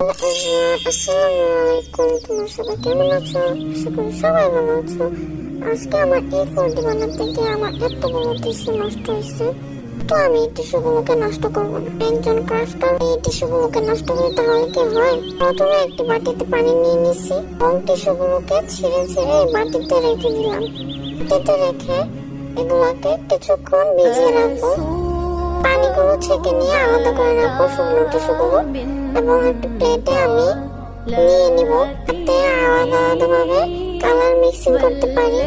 আসসালামু আলাইকুম, তোমরা সবাই কেমন আছো? আশা করি সবাই ভালো আছো। আজকে আমার এই ফলটি বানাতে গিয়ে আমার এতগুলো টিস্যু নষ্ট হয়েছে। তো আমি এই টিস্যুগুলোকে নষ্ট করবো না। একজন ক্রাফটার এই টিস্যুগুলোকে নষ্ট করে তাহলে কি হয়? প্রথমে একটি বাটিতে পানি নিয়ে নিছি এবং টিস্যুগুলোকে ছিঁড়ে ছিঁড়ে এই বাটিতে রেখে দিলাম। বাটিতে রেখে এগুলাকে কিছুক্ষণ ভিজিয়ে রাখবো। পানিগুলো ছেঁকে নিয়ে আলাদা করে রাখবো শুকনো টিস্যুগুলো, এবং একটা প্লেটে আমি নিয়ে নিব, যাতে আলাদা আলাদা ভাবে কালার মিক্সিং করতে পারি।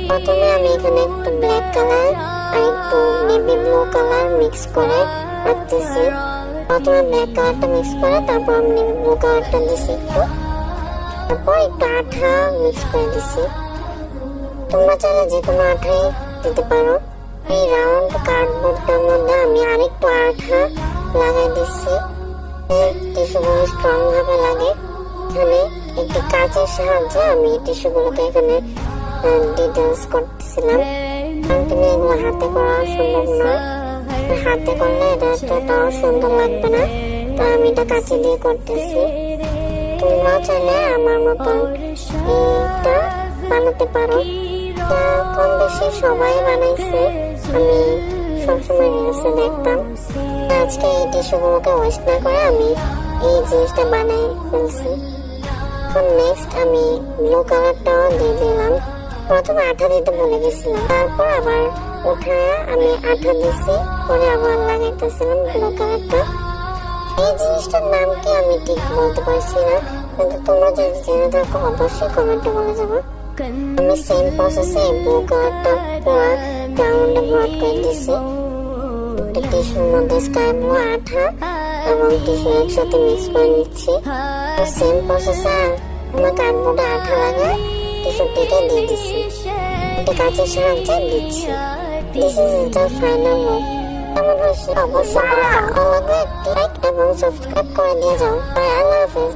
প্রথমে আমি এখানে একটু ব্ল্যাক কালার আর একটু নেভি ব্লু কালার মিক্স করে রাখতেছি। প্রথমে ব্ল্যাক কালারটা মিক্স করে তারপর আমি নেভি ব্লু কালারটা দিছি একটু, তারপর একটু আঠা মিক্স করে দিছি। তোমরা চাইলে যে কোনো আঠাই দিতে পারো। এই রাউন্ড কার্ডবোর্ডটার মধ্যে আমি আরেকটু আঠা লাগাই দিচ্ছি, টিস্যুগুলো স্ট্রং ভাবে লাগে। এখানে একটি কাঁচের সাহায্যে আমি টিস্যুগুলোকে এখানে ডিটেলস করতেছিলাম, কিন্তু এগুলো হাতে করা সম্ভব নয়। হাতে করলে এটা এতটাও সুন্দর লাগবে না, তো আমি এটা কাঁচি দিয়ে করতেছি। তোমরাও চাইলে আমার মতন এটা বানাতে পারো। কম বেশি সবাই বানাইছে, আমি সবসময় রিলসে দেখতাম। আজকে এই টিস্যুগুলোকে ওয়েস্ট না করে আমি এই জিনিসটা বানাই ফেলছি। এখন নেক্সট আমি ব্লু কালারটাও দিয়ে দিলাম। প্রথমে আঠা দিতে ভুলে গেছিলাম, তারপর আবার উঠায় আমি আঠা দিছি, পরে আবার লাগাইতেছিলাম ব্লু কালারটা। এই জিনিসটার নাম কি আমি ঠিক বলতে পারছি না, কিন্তু তোমরা যদি জেনে থাকো অবশ্যই কমেন্টে বলে যাবো। আমি সেম প্রসেসে ব্লু কালারটা পুরো রাউন্ডে ভরাট করে দিছি। টিস্যুর মধ্যে স্কাই ব্লু আঠা এবং টিস্যু একসাথে মিক্স করে নিচ্ছি। সেম প্রসেসে আমার কার্ডবোর্ডে আঠা লাগে টিস্যুটিকে দিয়ে দিচ্ছি, এটা কাঁচের সাহায্যে দিচ্ছি। This is the final look. কেমন হয়েছে অবশ্যই ভালো লাগলে একটি লাইক এবং সাবস্ক্রাইব করে দিয়ে যাও। আল্লাহ হাফেজ।